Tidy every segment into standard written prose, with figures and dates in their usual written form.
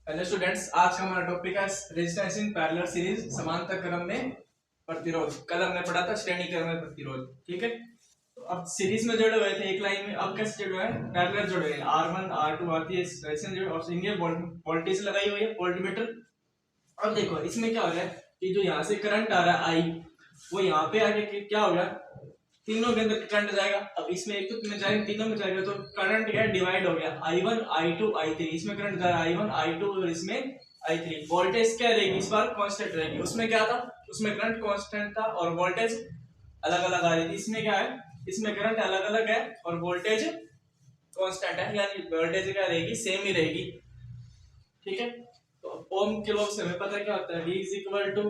Hello students, आज का हमारा टॉपिक है रेजिस्टेंस इन पैरेलल सीरीज, समांतर क्रम में प्रतिरोध। कल हमने पढ़ा था श्रेणी क्रम में प्रतिरोध। ठीक है, तो अब सीरीज में जुड़े हुए थे एक लाइन में, अब कैसे जुड़े हुए हैं? पैरेलल जुड़े हुए हैं, R1 R2 R3 रेजिस्टेंस जुड़े और सिंगल वोल्टेज लगाई हुई है, वोल्टमीटर। अब देखो इसमें क्या हो रहा है कि जो यहाँ से करंट आ रहा है I, वो यहाँ पे आके क्या होगा, तीनों के अंदर करंट जाएगा। अब इसमें एक तो में जाएगा, तीनों में जाएगा, तो करंट क्या डिवाइड हो गया, I1 I2 I3। इसमें करंट जा रहा है I1 I2 और इसमें I3। वोल्टेज क्या रहेगी इस बार? कांस्टेंट रहेगी। उसमें क्या था, उसमें करंट कांस्टेंट था और वोल्टेज अलग अलग आ रही थी। इसमें क्या है, इसमें करंट अलग अलग है और वोल्टेज कांस्टेंट है, यानी वोल्टेज क्या रहेगी, सेम ही रहेगी। ठीक है, तो ओम के लॉ से हमें पता क्या होता है, V is equal to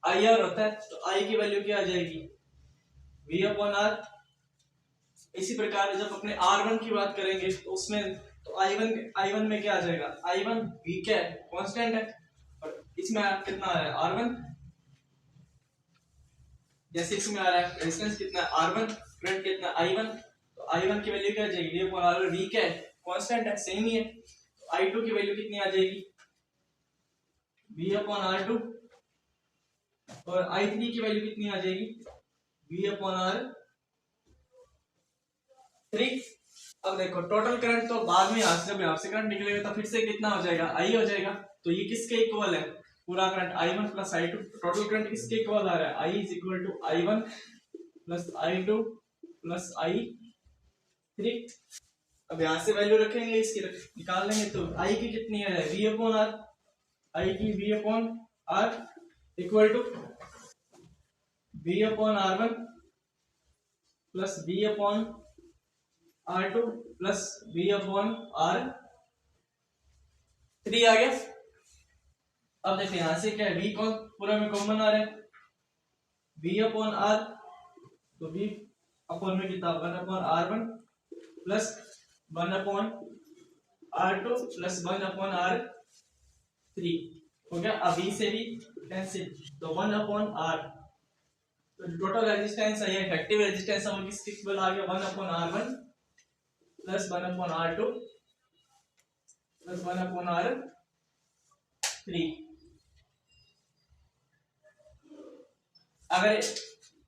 IR होता है, तो I की वैल्यू क्या आ जाएगी, V अपॉन R। इसी प्रकार जब अपने R1 की बात करेंगे तो उसमें तो I1 में क्या आ जाएगा, I1 V क्या है, कांस्टेंट है, और इसमें कितना आ रहा है R1, जैसे इसमें आ रहा है रेजिस्टेंस कितना है R1, करंट कितना है I1, तो I1 की वैल्यू क्या आ जाएगी, V अपॉन R। V क्या है, कांस्टेंट है, सेम ही है। तो I2 की वैल्यू कितनी आ जाएगी, V अपॉन R2, और I3 की वैल्यू कितनी आ जाएगी, V अपॉन R3। अब देखो टोटल करंट तो बाद में यहाँ से जब यहाँ से करंट निकलेगा तो फिर से कितना हो जाएगा, I हो जाएगा। तो ये किसके इक्वल है, पूरा current I1 plus I2। Total current किसके इक्वल आ रहा है, I is equal to I1 plus I2 plus I3। अब यहाँ से वैल्यू रखेंगे, इसकी निकाल लेंगे तो I की कितनी है, V अपॉन R। I की V upon R equal to V upon R1 plus V upon R2 plus V upon R3 आ गया। अब देखो यहां से क्या है, V कौन पूरा में कॉमन आ रहा है, V अपॉन R, तो V अपॉन में कितना, 1 upon R1 plus 1 upon R2 plus 1 upon R3 हो गया। अब V से भी कैंसिल, तो 1 अपॉन R, तो टोटल रेजिस्टेंस है, इफेक्टिव रेजिस्टेंस है, किसके इक्वल आ गया, 1 upon R1 plus 1 upon R2 plus 1 upon R3। अगर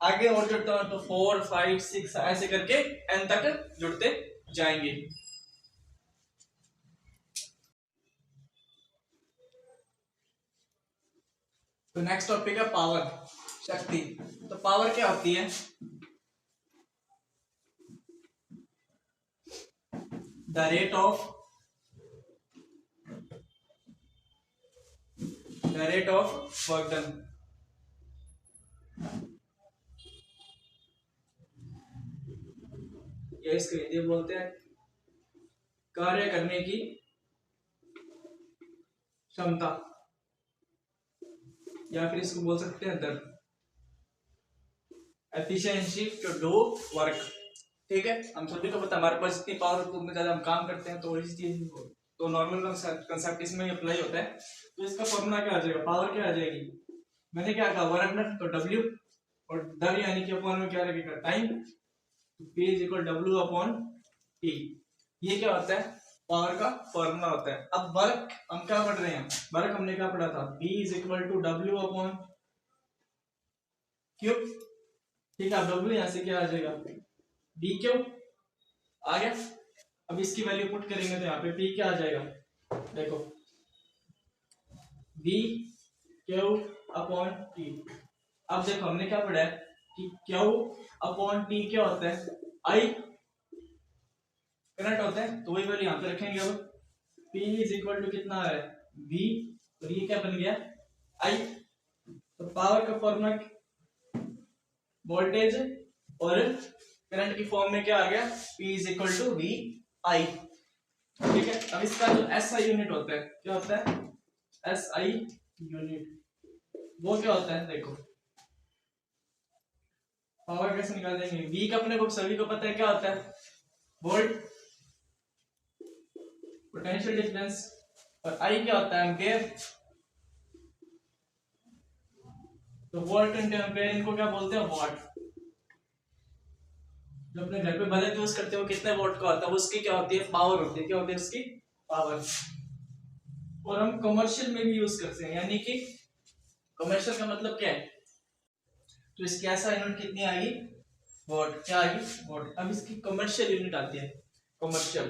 आगे और जुड़ता हूं तो 4 5 6 ऐसे करके n तक जुड़ते जाएंगे। तो नेक्स्ट टॉपिक है पावर, शक्ति। तो पावर क्या होती है, the rate of work done. या इसको हिंदी में बोलते हैं कार्य करने की क्षमता, या फिर इसको बोल सकते हैं दर, एफिशिएंसी टू डू वर्क। ठीक है, हम सभी को पता है हमारे पास इतनी पावर तो उतने ज्यादा हम काम करते हैं, तो इस चीज तो नॉर्मल कंसेप्ट इसमें अप्लाई होता है। तो इसका फॉर्मूला क्या आ जाएगा, पावर क्या आ जाएगी, मैंने क्या कहा वर्क डन, तो W, और दर यानी कि अपॉन में क्या लगेगा, टाइम, तो P is equal W upon T। ये क्या होता है, पावर का फॉर्मूला होता है। अब वर्क हम क्या पढ़ रहे हैं, वर्क हमने क्या पढ़ा था, P is equal to W upon Q। ठीक है, अब W यहाँ से क्या आ जाएगा, D क्यू आ गया। अब इसकी वैल्यू पुट करेंगे तो यहाँ पे P क्या आ जाएगा, देखो V क्यू अपॉन T। अब देखो हमने क्या पढ़ा है कि Q अपॉन T क्या होता है, I करंट होता है, तो वही वैल्यू यहाँ पे रखेंगे। अब P इज इक्वल टू कितना है, V, और ये क्या बन गया, I। तो पावर का फॉर्मूला वोल्टेज और करंट की फॉर्म में क्या आ गया, P is equal to V I। ठीक है, अब इसका जो SI यूनिट होता है, क्या होता है, SI यूनिट, वो क्या होता है, देखो पावर कैसे निकाल देंगे, V का अपने को सभी को पता है क्या होता है, वोल्ट, पोटेंशियल डिफरेंस, और I क्या होता है, एम्पेयर। तो वोल्ट इंटू एम्पेयर, इनको क्या बोलते हैं, वॉट। जो अपने घर पे बल्ब यूज करते हो कितने वोल्ट का होता है, उसकी क्या होती है, पावर होती है, क्या होती है उसकी पावर। और हम कमर्शियल में भी यूज करते हैं, यानी कि कमर्शियल का मतलब क्या है, तो इसकी ऐसा यूनिट कितनी आएगी, वॉट, क्या आएगी, वॉट। अब इसकी कमर्शियल यूनिट आती है, कमर्शियल,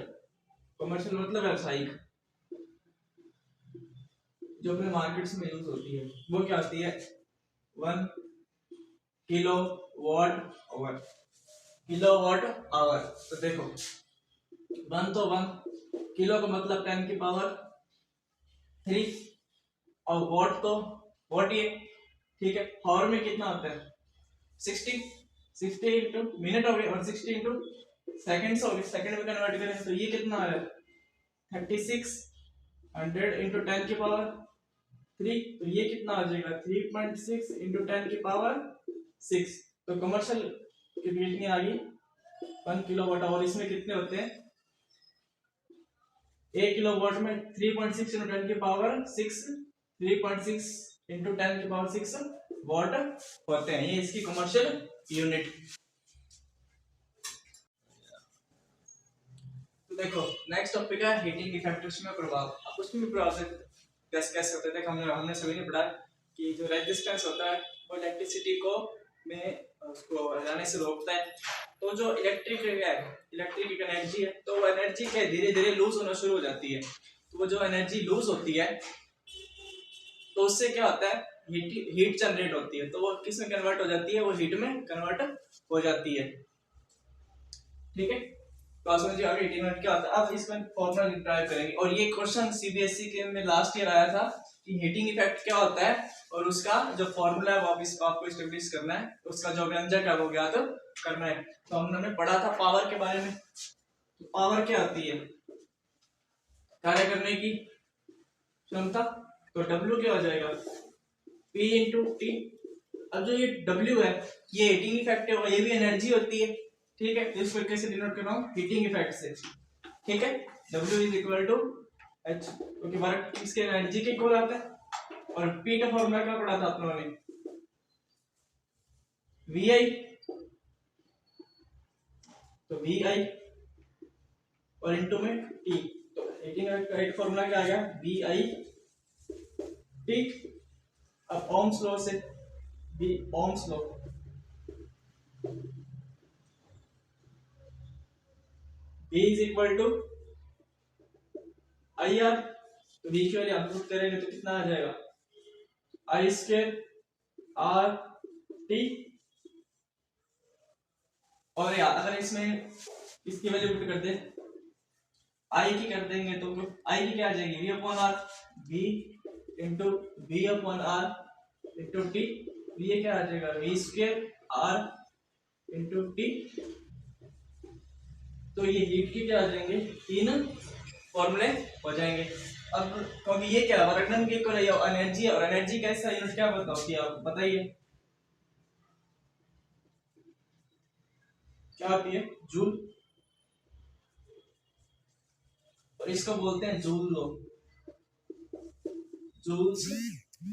कमर्शियल मतलब व्यावसायिक, जो अपने मार्केट्स में यूज होती है, वो क्या होती है, 1 kilowatt hour, kilowatt hour. तो देखो 1 तो 1 किलो का मतलब 10 की पावर 3 और वॉट तो वॉट ये, ठीक है। आवर में कितना होता है 60, 60 इंटू मिनट हो गए और 60 इंटू सेकेंड्स हो गए, सेकंड में कन्वर्ट करें तो ये कितना आ रहा है 36, 100 इंटू 10 की पावर 3, तो ये कितना आ जाएगा 3.6 इंटू 10 की पावर 6। तो कमर्शियल की कितनी आ गई 1 किलोवाट आवर। इसमें कितने होते हैं, 1 किलोवाट में 3.6 इंटू 10 की पावर 6, 3.6 इंटू 10 की पावर 6 वाट होते हैं, ये इसकी कमर्शियल यूनिट। तो देखो नेक्स्ट टॉपिक है हीटिंग इफेक्ट्स में प्रभाव। अब उसमें भी प्रभाव से कैसे होते थे, हमने सभी ने पढ़ा कि जो रेजिस्टेंस होता है वो इलेक्ट्रिसिटी को में उसको जाने से रोकता है। तो जो इलेक्ट्रिक एनर्जी है, तो वो एनर्जी के धीरे धीरे लूज होना शुरू हो जाती है। तो वो जो एनर्जी लूज होती है तो उससे क्या होता है, हीट जनरेट होती है, तो वो किस में कन्वर्ट हो जाती है, वो हीट में कन्वर्ट हो जाती है, ठीक है। तो समझिए आगे हीटिंग इफेक्ट क्या होता है। अब इसमें फॉर्मूला डिराइव करेंगे, और ये क्वेश्चन सीबीएसई के में लास्ट ईयर आया था कि हीटिंग इफेक्ट क्या होता है, और उसका जो फॉर्मूला है वो आपको एस्टेब्लिश करना है, उसका जो व्यंजक है वो ज्ञात करना है। तो हमने पढ़ा था पावर के बारे में। तो पावर क्या होती है, कार्य करने की क्षमता, तो W क्या हो जाएगा P इंटू टी। अब जो ये W है ये हीटिंग इफेक्ट है, ये भी एनर्जी होती है, ठीक है। तो इस तरीके से डिनोट कर रहा हूँ हीटिंग इफेक्ट से, ठीक है। W is equal to H, क्योंकि वर्क इसके एनर्जी के इक्वल आता है। और P का फॉर्मूला क्या पढ़ा था आप लोगों ने, VI, तो VI और इनटू में T। तो हीटिंग इफेक्ट का एक फॉर्मूला क्या आ गया VI T। अब ओम्स लॉ से, Ohm's law, V is equal to IR, तो V की वैल्यू हम पुट करेंगे तो कितना आ जाएगा I स्क्वायर R T। और यार अगर इसमें इसकी वैल्यू पुट कर दे I की कर देंगे तो I की क्या आ जाएगी V upon R, V into V upon R into T। ये क्या आ जाएगा V square R into T। तो ये हीट की क्या आ जाएंगे, तीन फॉर्मूले हो जाएंगे। अब क्योंकि ये क्या वर्क डन के इक्वल है, एनर्जी, और एनर्जी कैसा यूनिट क्या बताओ कि आप बताइए क्या आती है, जूल, और इसको बोलते हैं जूल लो, जूल्स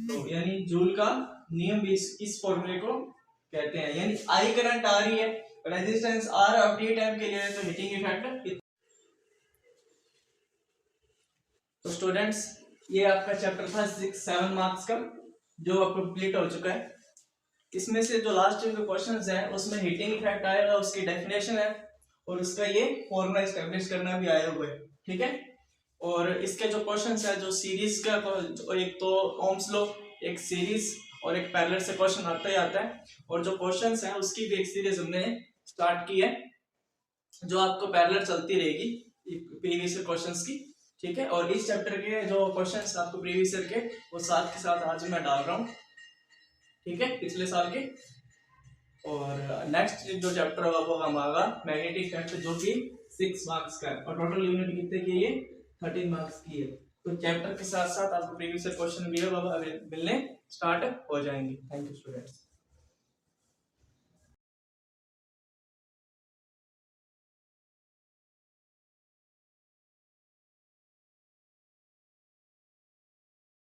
लो, यानी जूल का नियम भी इस फॉर्मूले को कहते हैं। यानी आई करंट आ रही है, रेजिस्टेंस आर और टी टाइम के लिए, तो हीटिंग इफेक्ट। तो स्टूडेंट्स ये आपका चैप्टर था 7 मार्क्स का, जो अब कंप्लीट हो चुका है। इसमें से जो लास्ट जो क्वेश्चंस हैं उसमें हीटिंग इफेक्ट आएगा, उसकी डेफिनेशन है और उसका ये फॉर्मूला एस्टेब्लिश करना भी आया हुआ है, ठीक है। और इसके जो क्वेश्चंस है, जो सीरीज का, एक तो ओम्स लॉ, एक सीरीज और एक पैरेलल से क्वेश्चन आता ही आता है। और जो क्वेश्चंस है उसकी भी एक सीरीज हमने स्टार्ट की है, जो आपको पैरेलल चलती रहेगी प्रीवियस क्वेश्चंस की, ठीक है। और इस चैप्टर के जो क्वेश्चंस आपको प्रीवियस ईयर के, वो साथ के साथ आज मैं डाल रहा हूँ, ठीक है, पिछले साल के। और नेक्स्ट जो चैप्टर होगा वो हमारा मैग्नेटिक इफेक्ट, जो कि 6 मार्क्स का है, और टोटल यूनिट कितने की है, 13 मार्क्स की है। तो चैप्टर के साथ साथ आपको प्रीवियस क्वेश्चन भी मिलने स्टार्ट हो जाएंगे। Thank you students.